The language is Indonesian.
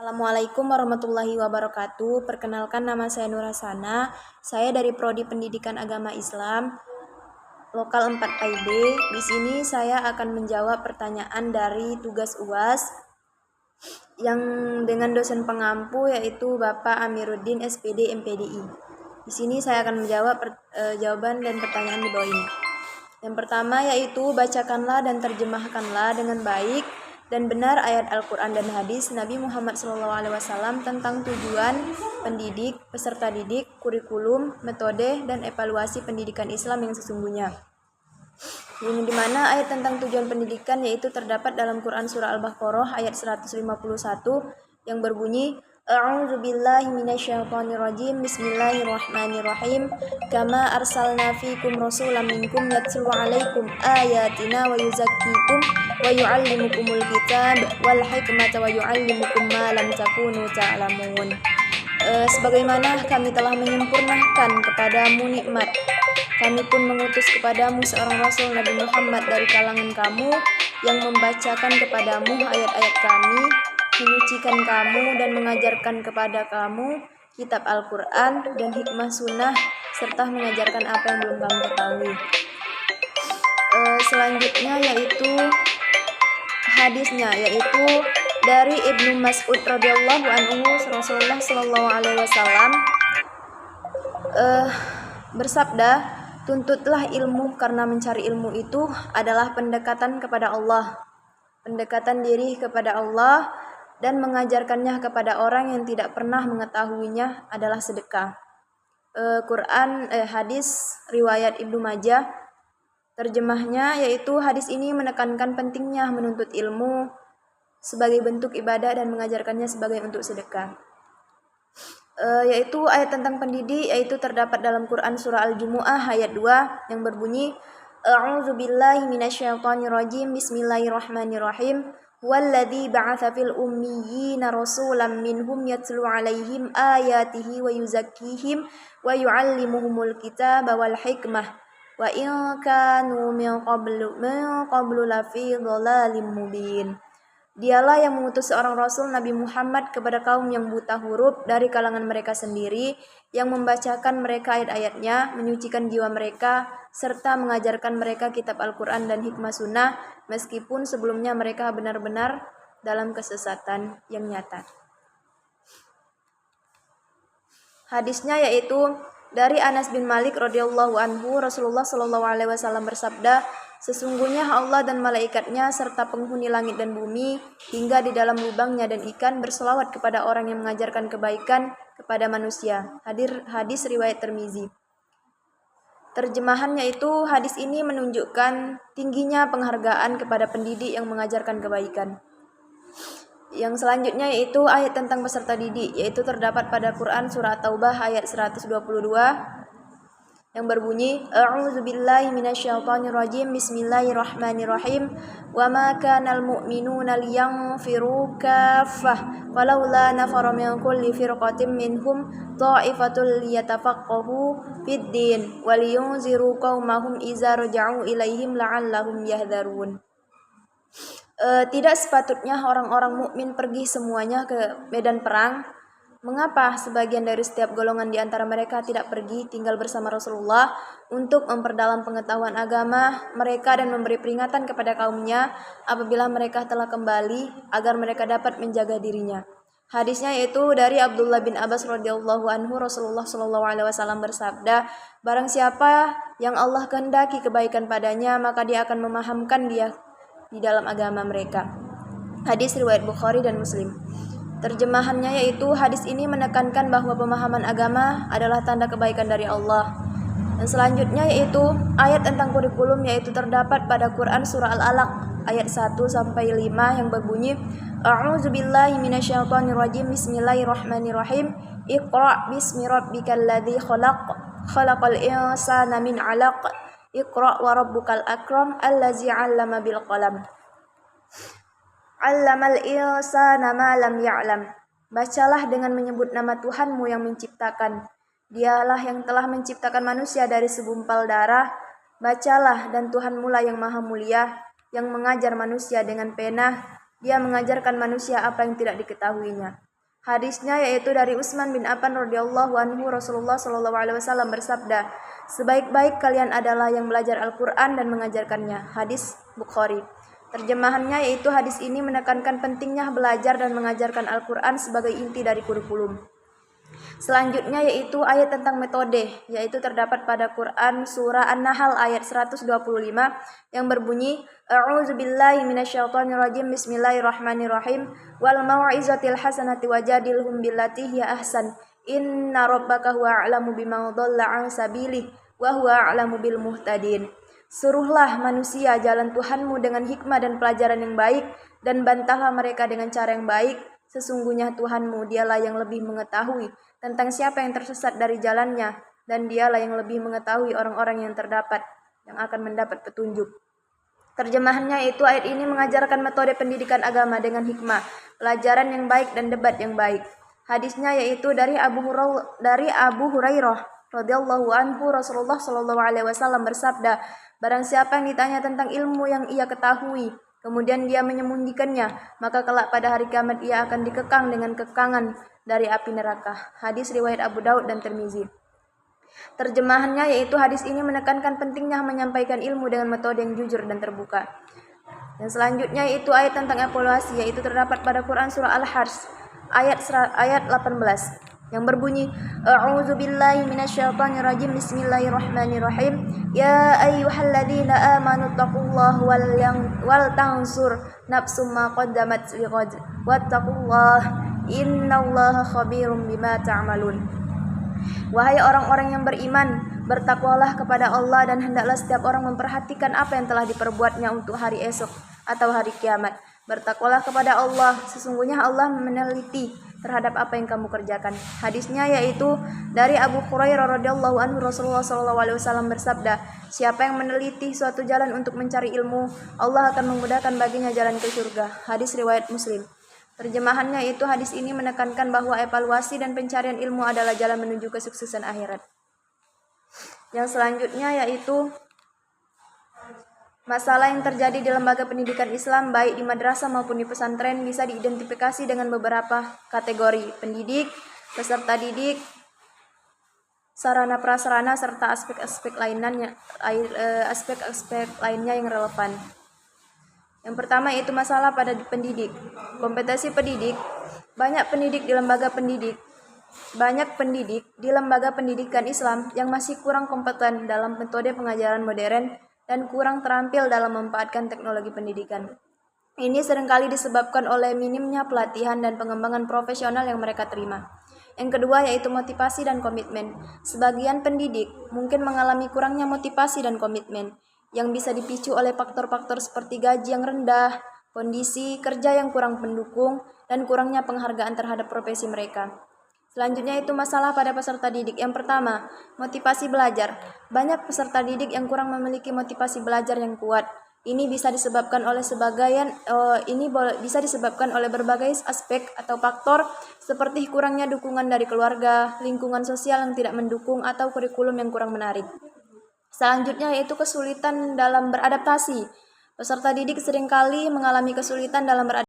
Assalamualaikum warahmatullahi wabarakatuh. Perkenalkan, nama saya Nur Hasana. Saya dari Prodi Pendidikan Agama Islam Lokal 4 IB. Di sini saya akan menjawab pertanyaan dari tugas UAS yang dengan dosen pengampu yaitu Bapak Amiruddin SPD MPDI. Di sini saya akan menjawab jawaban dan pertanyaan di bawah ini. Yang pertama yaitu bacakanlah dan terjemahkanlah dengan baik dan benar ayat Al-Quran dan hadis Nabi Muhammad SAW tentang tujuan pendidik, peserta didik, kurikulum, metode, dan evaluasi pendidikan Islam yang sesungguhnya. Yang dimana ayat tentang tujuan pendidikan yaitu terdapat dalam Quran Surah Al-Baqarah ayat 151 yang berbunyi A'udzu billahi minasyaitonir rajim. Bismillahirrahmanirrahim. Kama arsalna fikum rasulan minkum yatlu 'alaikum ayatina wa yuzakkikum wa yu'allimukumul kitab wal hikmata wa yu'allimukum ma lam takunu ta'lamun. Sebagaimana kami telah menyempurnakan kepadamu nikmat, kami pun mengutus kepadamu seorang rasul Nabi Muhammad dari kalangan kamu yang membacakan kepadamu ayat-ayat kami, menyucikan kamu dan mengajarkan kepada kamu kitab Al-Quran dan hikmah sunnah serta mengajarkan apa yang belum kamu ketahui. Selanjutnya yaitu hadisnya, yaitu dari Ibnu Mas'ud radhiyallahu anhu, Rasulullah sallallahu alaihi wasallam bersabda, tuntutlah ilmu karena mencari ilmu itu adalah pendekatan kepada Allah, pendekatan diri kepada Allah, dan mengajarkannya kepada orang yang tidak pernah mengetahuinya adalah sedekah. Hadis riwayat Ibnu Majah. Terjemahnya yaitu hadis ini menekankan pentingnya menuntut ilmu sebagai bentuk ibadah dan mengajarkannya sebagai untuk sedekah. Yaitu ayat tentang pendidik yaitu terdapat dalam Quran Surah Al-Jumu'ah ayat 2 yang berbunyi A'udzu billahi minasyaitonir rajim. Bismillahirrahmanirrahim. Walladzi ba'atsa fil ummiyina rasulan minhum yatlu 'alaihim ayatihi wa yuzakkihim wa yu'allimuhumul kitaba wal hikmah wa in kanu min qablu lafi dhalalin mubin. Dialah yang mengutus seorang rasul Nabi Muhammad kepada kaum yang buta huruf dari kalangan mereka sendiri, yang membacakan mereka ayat-ayatnya, menyucikan jiwa mereka, serta mengajarkan mereka kitab Al-Quran dan hikmah sunnah, meskipun sebelumnya mereka benar-benar dalam kesesatan yang nyata. Hadisnya yaitu dari Anas bin Malik radhiyallahu anhu, Rasulullah sallallahu alaihi wasallam bersabda, sesungguhnya Allah dan malaikatnya serta penghuni langit dan bumi hingga di dalam lubangnya dan ikan berselawat kepada orang yang mengajarkan kebaikan kepada manusia. Hadis riwayat Tirmizi. Terjemahannya itu hadis ini menunjukkan tingginya penghargaan kepada pendidik yang mengajarkan kebaikan. Yang selanjutnya yaitu ayat tentang peserta didik, yaitu terdapat pada Quran Surah Taubah ayat 122 yang berbunyi A'udzu billahi minasyaitonir rajim. Bismillahirrahmanirrahim. Wa ma kanal mu'minuna liyanfiru kaffah walaula nafara min kulli firqatin minhum ta'ifatul liyatafaqahu fid din wa liyunziru qaumahum idza raja'u ilaihim la'allahum yahdharun. Tidak sepatutnya orang-orang mukmin pergi semuanya ke medan perang. Mengapa sebagian dari setiap golongan di antara mereka tidak pergi tinggal bersama Rasulullah untuk memperdalam pengetahuan agama mereka dan memberi peringatan kepada kaumnya apabila mereka telah kembali agar mereka dapat menjaga dirinya. Hadisnya yaitu dari Abdullah bin Abbas radhiyallahu anhu, Rasulullah sallallahu alaihi wasallam bersabda, barang siapa yang Allah kehendaki kebaikan padanya maka dia akan memahamkan dia di dalam agama mereka. Hadis riwayat Bukhari dan Muslim. Terjemahannya yaitu hadis ini menekankan bahwa pemahaman agama adalah tanda kebaikan dari Allah. Dan selanjutnya yaitu ayat tentang kurikulum yaitu terdapat pada Quran Surah Al-Alaq ayat 1 sampai 5 yang berbunyi A'udzu billahi minasyaitonir rajim. Bismillahirrahmanirrahim. Iqra' bismi rabbikal ladzi khalaq. Khalaqal insana min 'alaq. Iqra' wa rabbukal akram allazi 'allama bil qalam. 'Allamal insana ma lam ya'lam. Bacalah dengan menyebut nama Tuhanmu yang menciptakan. Dialah yang telah menciptakan manusia dari segumpal darah. Bacalah dan Tuhanmu lah yang maha mulia, yang mengajar manusia dengan pena. Dia mengajarkan manusia apa yang tidak diketahuinya. Hadisnya yaitu dari Utsman bin Affan radhiyallahu anhu, Rasulullah shallallahu alaihi wasallam bersabda, "Sebaik-baik kalian adalah yang belajar Al-Qur'an dan mengajarkannya." Hadis Bukhari. Terjemahannya yaitu hadis ini menekankan pentingnya belajar dan mengajarkan Al-Qur'an sebagai inti dari kurikulum. Selanjutnya yaitu ayat tentang metode, yaitu terdapat pada Quran surah An-Nahl ayat 125 yang berbunyi, A'udzubillahi minasyaitonirrajim, bismillahirrahmanirrahim, wal mau'izatil hasanati wajadilhum billati hiya ahsan, inna rabbaka huwa a'lamu biman dhalla 'an sabilihi wa huwa a'lamu bil muhtadin. Suruhlah manusia jalan Tuhanmu dengan hikmah dan pelajaran yang baik, dan bantahlah mereka dengan cara yang baik. Sesungguhnya Tuhanmu, dialah yang lebih mengetahui tentang siapa yang tersesat dari jalannya, dan dialah yang lebih mengetahui orang-orang yang akan mendapat petunjuk. Terjemahannya itu ayat ini mengajarkan metode pendidikan agama dengan hikmah, pelajaran yang baik dan debat yang baik. Hadisnya yaitu dari Abu Hurairah radhiyallahu anhu, Rasulullah shallallahu alaihi wasallam bersabda, barang siapa yang ditanya tentang ilmu yang ia ketahui, kemudian dia menyembunyikannya, maka kelak pada hari kiamat ia akan dikekang dengan kekangan dari api neraka. Hadis riwayat Abu Daud dan Tirmizi. Terjemahannya yaitu hadis ini menekankan pentingnya menyampaikan ilmu dengan metode yang jujur dan terbuka. Dan selanjutnya yaitu ayat tentang evaluasi, yaitu terdapat pada Quran surah Al-Hajj ayat 18 yang berbunyi, A'udzubillahi minasyaitonirrajim, bismillahirrahmanirrahim, ya ayyuhalladzina amanu taqullaha wal tansur nafsum ma qaddamat lighad wattaqullaha innallaha khabirum bima ta'malun. Wahai orang-orang yang beriman, bertakwalah kepada Allah dan hendaklah setiap orang memperhatikan apa yang telah diperbuatnya untuk hari esok atau hari kiamat. Bertakwalah kepada Allah, sesungguhnya Allah meneliti terhadap apa yang kamu kerjakan. Hadisnya yaitu dari Abu Hurairah radhiyallahu anhu, Rasulullah sallallahu alaihi wasallam bersabda, siapa yang meneliti suatu jalan untuk mencari ilmu, Allah akan memudahkan baginya jalan ke surga. Hadis riwayat Muslim. Terjemahannya itu hadis ini menekankan bahwa evaluasi dan pencarian ilmu adalah jalan menuju kesuksesan akhirat. Yang selanjutnya yaitu masalah yang terjadi di lembaga pendidikan Islam baik di madrasah maupun di pesantren bisa diidentifikasi dengan beberapa kategori: pendidik, peserta didik, sarana prasarana serta aspek-aspek lainnya yang relevan. Yang pertama yaitu masalah pada pendidik. Kompetensi pendidik. Banyak pendidik di lembaga pendidikan Islam yang masih kurang kompeten dalam metode pengajaran modern dan kurang terampil dalam memanfaatkan teknologi pendidikan. Ini seringkali disebabkan oleh minimnya pelatihan dan pengembangan profesional yang mereka terima. Yang kedua yaitu motivasi dan komitmen. Sebagian pendidik mungkin mengalami kurangnya motivasi dan komitmen, yang bisa dipicu oleh faktor-faktor seperti gaji yang rendah, kondisi kerja yang kurang mendukung, dan kurangnya penghargaan terhadap profesi mereka. Selanjutnya itu masalah pada peserta didik. Yang pertama, motivasi belajar. Banyak peserta didik yang kurang memiliki motivasi belajar yang kuat. Ini bisa disebabkan oleh berbagai aspek atau faktor seperti kurangnya dukungan dari keluarga, lingkungan sosial yang tidak mendukung, atau kurikulum yang kurang menarik. Selanjutnya yaitu kesulitan dalam beradaptasi. Peserta didik seringkali mengalami kesulitan dalam beradaptasi